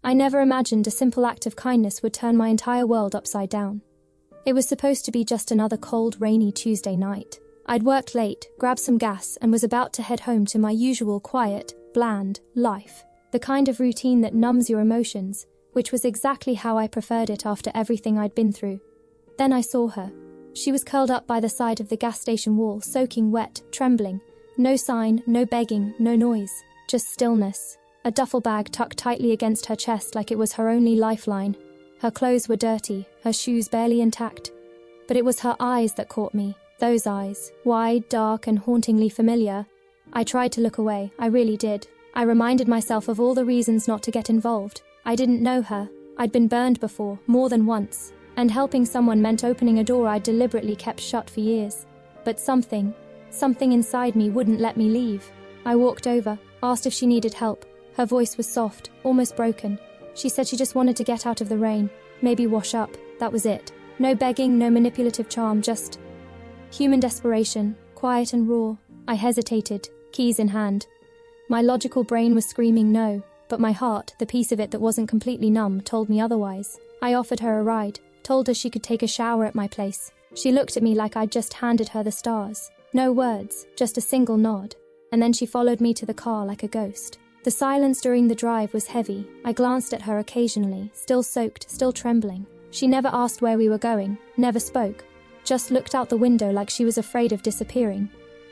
I never imagined a simple act of kindness would turn my entire world upside down. It was supposed to be just another cold, rainy Tuesday night. I'd worked late, grabbed some gas, and was about to head home to my usual quiet, bland life. The kind of routine that numbs your emotions, which was exactly how I preferred it after everything I'd been through. Then I saw her. She was curled up by the side of the gas station wall, soaking wet, trembling. No sign, no begging, no noise, just stillness. A duffel bag tucked tightly against her chest like it was her only lifeline. Her clothes were dirty, her shoes barely intact. But it was her eyes that caught me. Those eyes, wide, dark, and hauntingly familiar. I tried to look away, I really did. I reminded myself of all the reasons not to get involved. I didn't know her. I'd been burned before, more than once. And helping someone meant opening a door I'd deliberately kept shut for years. But something inside me wouldn't let me leave. I walked over, asked if she needed help. Her voice was soft, almost broken. She said she just wanted to get out of the rain, maybe wash up, that was it. No begging, no manipulative charm, just human desperation, quiet and raw. I hesitated, keys in hand. My logical brain was screaming no, but my heart, the piece of it that wasn't completely numb, told me otherwise. I offered her a ride, told her she could take a shower at my place. She looked at me like I'd just handed her the stars. No words, just a single nod. And then she followed me to the car like a ghost. The silence during the drive was heavy. I glanced at her occasionally, still soaked, still trembling. She never asked where we were going, never spoke, just looked out the window like she was afraid of disappearing.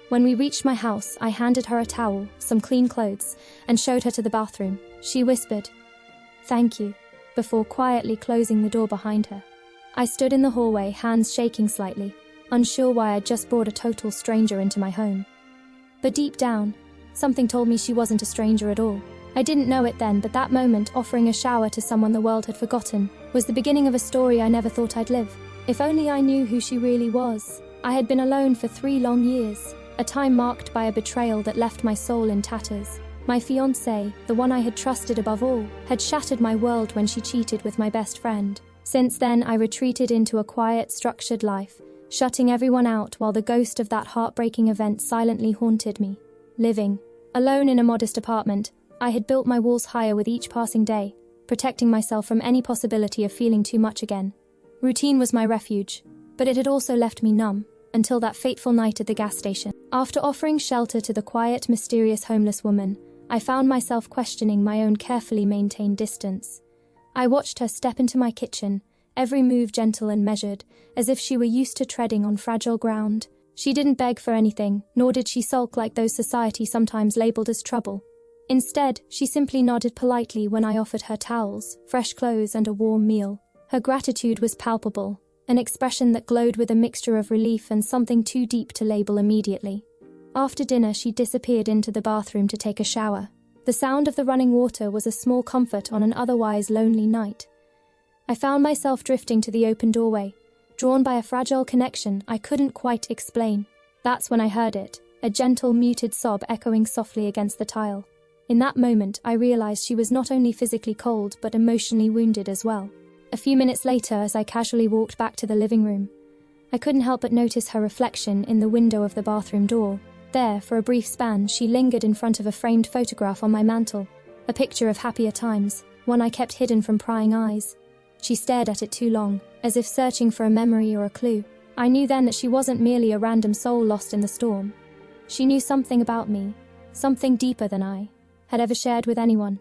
When we reached my house, I handed her a towel, some clean clothes, and showed her to the bathroom. She whispered, "Thank you," before quietly closing the door behind her. I stood in the hallway, hands shaking slightly, unsure why I'd just brought a total stranger into my home. But deep down, something told me she wasn't a stranger at all. I didn't know it then, but that moment, offering a shower to someone the world had forgotten, was the beginning of a story I never thought I'd live. If only I knew who she really was. I had been alone for 3 long years, a time marked by a betrayal that left my soul in tatters. My fiancé, the one I had trusted above all, had shattered my world when she cheated with my best friend. Since then, I retreated into a quiet, structured life, shutting everyone out while the ghost of that heartbreaking event silently haunted me. Living alone in a modest apartment, I had built my walls higher with each passing day, protecting myself from any possibility of feeling too much again. Routine was my refuge, but it had also left me numb, until that fateful night at the gas station. After offering shelter to the quiet, mysterious homeless woman, I found myself questioning my own carefully maintained distance. I watched her step into my kitchen, every move gentle and measured, as if she were used to treading on fragile ground. She didn't beg for anything, nor did she sulk like those society sometimes labeled as trouble. Instead, she simply nodded politely when I offered her towels, fresh clothes, and a warm meal. Her gratitude was palpable, an expression that glowed with a mixture of relief and something too deep to label immediately. After dinner, she disappeared into the bathroom to take a shower. The sound of the running water was a small comfort on an otherwise lonely night. I found myself drifting to the open doorway, drawn by a fragile connection I couldn't quite explain. That's when I heard it, a gentle, muted sob echoing softly against the tile. In that moment, I realized she was not only physically cold, but emotionally wounded as well. A few minutes later, as I casually walked back to the living room, I couldn't help but notice her reflection in the window of the bathroom door. There, for a brief span, she lingered in front of a framed photograph on my mantel, a picture of happier times, one I kept hidden from prying eyes. She stared at it too long, as if searching for a memory or a clue. I knew then that she wasn't merely a random soul lost in the storm. She knew something about me, something deeper than I had ever shared with anyone.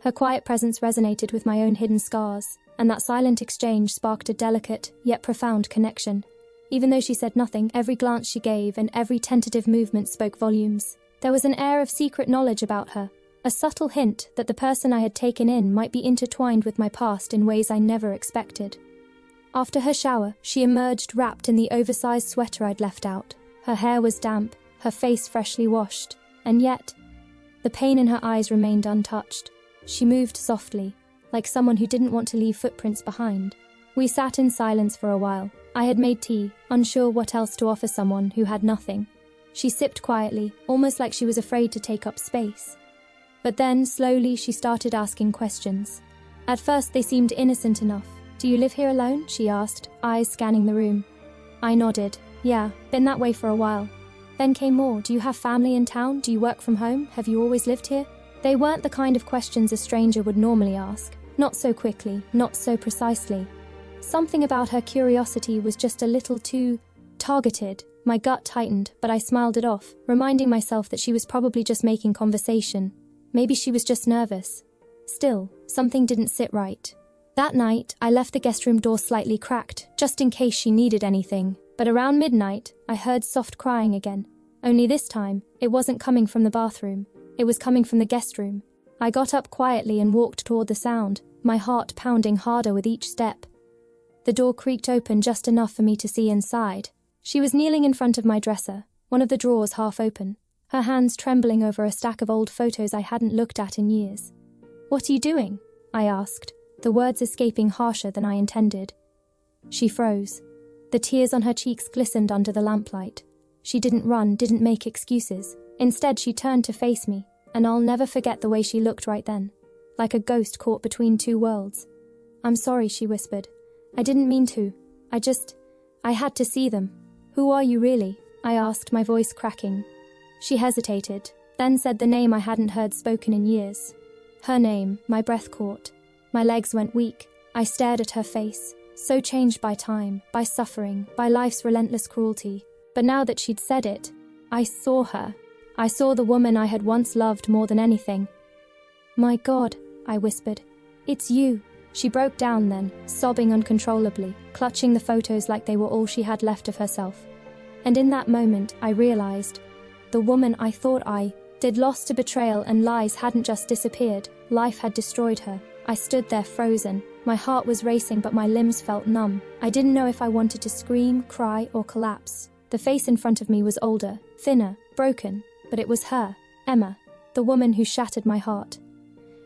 Her quiet presence resonated with my own hidden scars, and that silent exchange sparked a delicate, yet profound connection. Even though she said nothing, every glance she gave and every tentative movement spoke volumes. There was an air of secret knowledge about her, a subtle hint that the person I had taken in might be intertwined with my past in ways I never expected. After her shower, she emerged wrapped in the oversized sweater I'd left out. Her hair was damp, her face freshly washed, and yet, the pain in her eyes remained untouched. She moved softly, like someone who didn't want to leave footprints behind. We sat in silence for a while. I had made tea, unsure what else to offer someone who had nothing. She sipped quietly, almost like she was afraid to take up space. But then, slowly, she started asking questions. At first, they seemed innocent enough. "Do you live here alone?" she asked, eyes scanning the room. I nodded. "Yeah, been that way for a while." Then came more. "Do you have family in town? Do you work from home? Have you always lived here?" They weren't the kind of questions a stranger would normally ask. Not so quickly, not so precisely. Something about her curiosity was just a little too targeted. My gut tightened, but I smiled it off, reminding myself that she was probably just making conversation. Maybe she was just nervous. Still, something didn't sit right. That night, I left the guest room door slightly cracked, just in case she needed anything. But around midnight, I heard soft crying again. Only this time, it wasn't coming from the bathroom. It was coming from the guest room. I got up quietly and walked toward the sound, my heart pounding harder with each step. The door creaked open just enough for me to see inside. She was kneeling in front of my dresser, one of the drawers half open, her hands trembling over a stack of old photos I hadn't looked at in years. "What are you doing?" I asked, the words escaping harsher than I intended. She froze. The tears on her cheeks glistened under the lamplight. She didn't run, didn't make excuses. Instead, she turned to face me, and I'll never forget the way she looked right then, like a ghost caught between two worlds. "I'm sorry," she whispered. "I didn't mean to. I had to see them." "Who are you really?" I asked, my voice cracking. She hesitated, then said the name I hadn't heard spoken in years. Her name, my breath caught. My legs went weak. I stared at her face, so changed by time, by suffering, by life's relentless cruelty. But now that she'd said it, I saw her. I saw the woman I had once loved more than anything. "My God," I whispered. "It's you." She broke down then, sobbing uncontrollably, clutching the photos like they were all she had left of herself. And in that moment, I realized, the woman I thought did lost to betrayal and lies hadn't just disappeared, life had destroyed her. I stood there frozen. My heart was racing, but my limbs felt numb. I didn't know if I wanted to scream, cry, or collapse. The face in front of me was older, thinner, broken, but it was her, Emma, the woman who shattered my heart.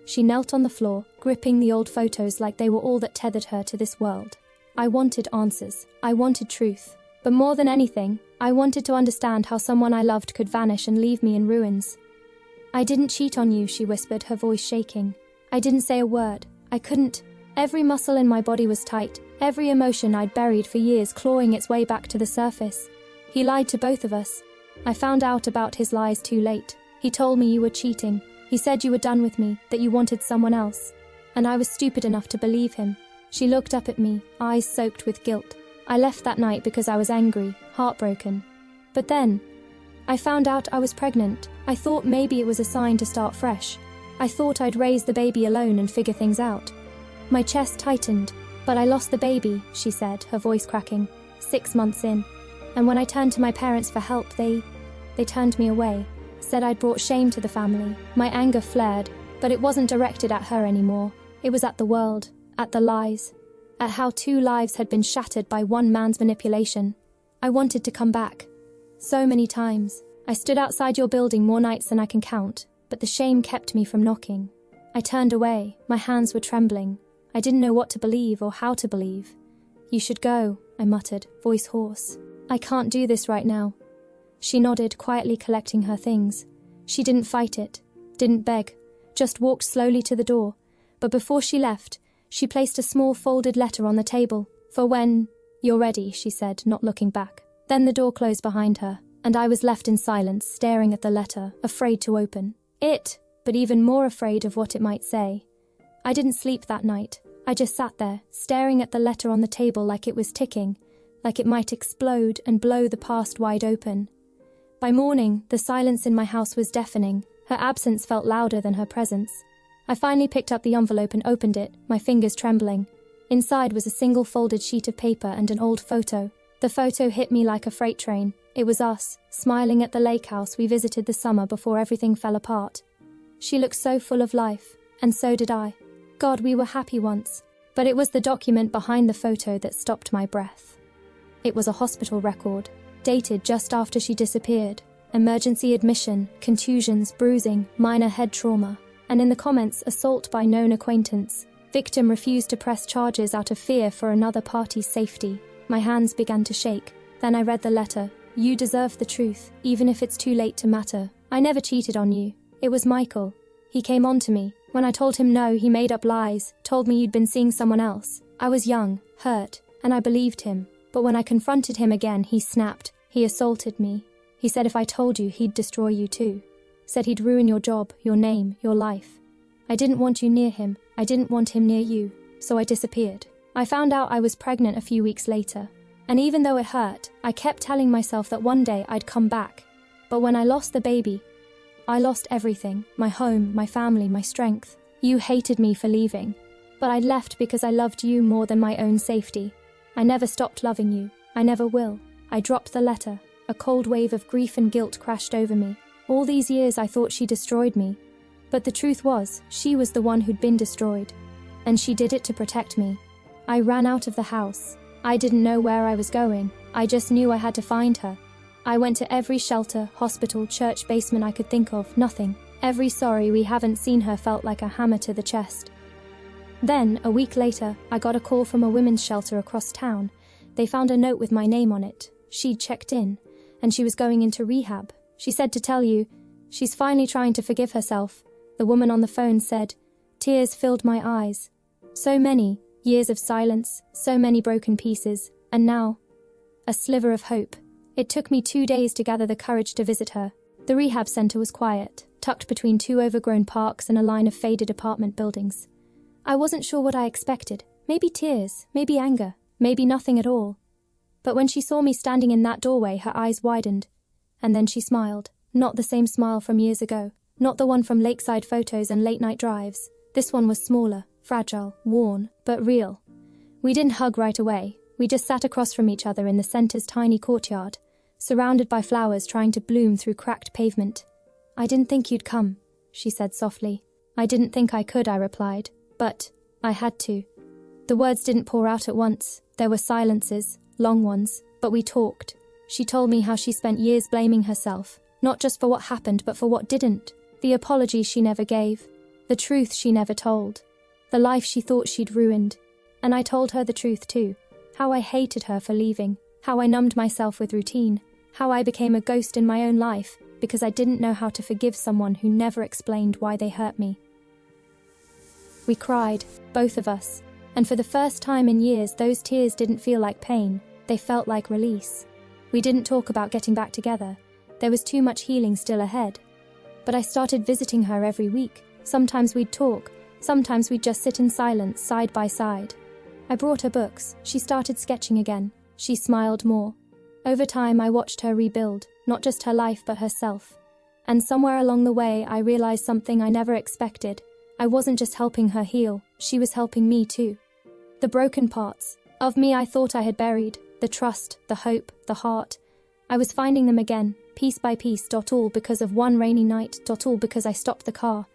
She knelt on the floor, gripping the old photos like they were all that tethered her to this world. I wanted answers. I wanted truth. But more than anything, I wanted to understand how someone I loved could vanish and leave me in ruins. "I didn't cheat on you," she whispered, her voice shaking. "I didn't say a word. I couldn't." Every muscle in my body was tight, every emotion I'd buried for years clawing its way back to the surface. He lied to both of us. I found out about his lies too late. He told me you were cheating. He said you were done with me, that you wanted someone else. And I was stupid enough to believe him. She looked up at me, eyes soaked with guilt. I left that night because I was angry, heartbroken. But then, I found out I was pregnant. I thought maybe it was a sign to start fresh. I thought I'd raise the baby alone and figure things out. My chest tightened. "But I lost the baby," she said, her voice cracking, 6 months in. "And when I turned to my parents for help, they turned me away. Said I'd brought shame to the family." My anger flared, but it wasn't directed at her anymore. It was at the world, at the lies, at how 2 lives had been shattered by one man's manipulation. I wanted to come back. So many times. I stood outside your building more nights than I can count, but the shame kept me from knocking. I turned away. My hands were trembling. I didn't know what to believe or how to believe. "You should go," I muttered, voice hoarse. "I can't do this right now." She nodded, quietly collecting her things. She didn't fight it, didn't beg, just walked slowly to the door. But before she left, she placed a small folded letter on the table. "For when you're ready," she said, not looking back. Then the door closed behind her, and I was left in silence, staring at the letter, afraid to open it, but even more afraid of what it might say. I didn't sleep that night. I just sat there, staring at the letter on the table like it was ticking, like it might explode and blow the past wide open. By morning, the silence in my house was deafening. Her absence felt louder than her presence. I finally picked up the envelope and opened it, my fingers trembling. Inside was a single folded sheet of paper and an old photo. The photo hit me like a freight train. It was us, smiling at the lake house we visited the summer before everything fell apart. She looked so full of life, and so did I. God, we were happy once. But it was the document behind the photo that stopped my breath. It was a hospital record, dated just after she disappeared. Emergency admission, contusions, bruising, minor head trauma. And in the comments, assault by known acquaintance. Victim refused to press charges out of fear for another party's safety. My hands began to shake. Then I read the letter. "You deserve the truth, even if it's too late to matter. I never cheated on you. It was Michael. He came on to me. When I told him no, he made up lies, told me you'd been seeing someone else. I was young, hurt, and I believed him. But when I confronted him again, he snapped. He assaulted me. He said if I told you, he'd destroy you too. Said he'd ruin your job, your name, your life. I didn't want you near him. I didn't want him near you. So I disappeared. I found out I was pregnant a few weeks later. And even though it hurt, I kept telling myself that one day I'd come back. But when I lost the baby, I lost everything. My home, my family, my strength. You hated me for leaving. But I left because I loved you more than my own safety. I never stopped loving you. I never will. I dropped the letter. A cold wave of grief and guilt crashed over me. All these years I thought she destroyed me. But the truth was, she was the one who'd been destroyed. And she did it to protect me. I ran out of the house. I didn't know where I was going. I just knew I had to find her. I went to every shelter, hospital, church basement I could think of. Nothing. Every sorry we haven't seen her felt like a hammer to the chest. Then, a week later, I got a call from a women's shelter across town. They found a note with my name on it. She'd checked in, and she was going into rehab. She said to tell you, she's finally trying to forgive herself. The woman on the phone said, tears filled my eyes. So many, years of silence, so many broken pieces, and now, a sliver of hope. It took me 2 days to gather the courage to visit her. The rehab center was quiet, tucked between 2 overgrown parks and a line of faded apartment buildings. I wasn't sure what I expected. Maybe tears, maybe anger, maybe nothing at all. But when she saw me standing in that doorway, her eyes widened. And then she smiled. Not the same smile from years ago. Not the one from lakeside photos and late-night drives. This one was smaller, fragile, worn, but real. We didn't hug right away. We just sat across from each other in the center's tiny courtyard, surrounded by flowers trying to bloom through cracked pavement. I didn't think you'd come, she said softly. I didn't think I could, I replied. But I had to. The words didn't pour out at once. There were silences, long ones, but we talked. She told me how she spent years blaming herself, not just for what happened, but for what didn't. The apologies she never gave, the truth she never told, the life she thought she'd ruined. And I told her the truth too, how I hated her for leaving, how I numbed myself with routine, how I became a ghost in my own life because I didn't know how to forgive someone who never explained why they hurt me. We cried, both of us, and for the first time in years those tears didn't feel like pain, they felt like release. We didn't talk about getting back together. There was too much healing still ahead. But I started visiting her every week. Sometimes we'd talk, sometimes we'd just sit in silence, side by side. I brought her books. She started sketching again. She smiled more. Over time I watched her rebuild, not just her life but herself. And somewhere along the way I realized something I never expected. I wasn't just helping her heal, she was helping me too. The broken parts of me I thought I had buried, the trust, the hope, the heart, I was finding them again, piece by piece, all because of one rainy night, all because I stopped the car,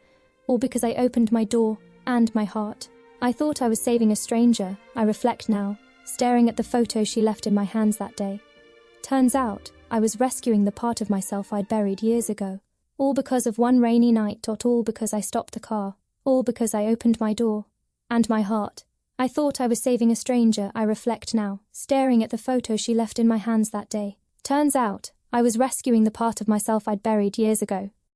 all because I opened my door and my heart. I thought I was saving a stranger, I reflect now, staring at the photo she left in my hands that day. Turns out, I was rescuing the part of myself I'd buried years ago. All because of one rainy night, all because I stopped the car. All because I opened my door. And my heart. I thought I was saving a stranger, I reflect now, staring at the photo she left in my hands that day. Turns out, I was rescuing the part of myself I'd buried years ago.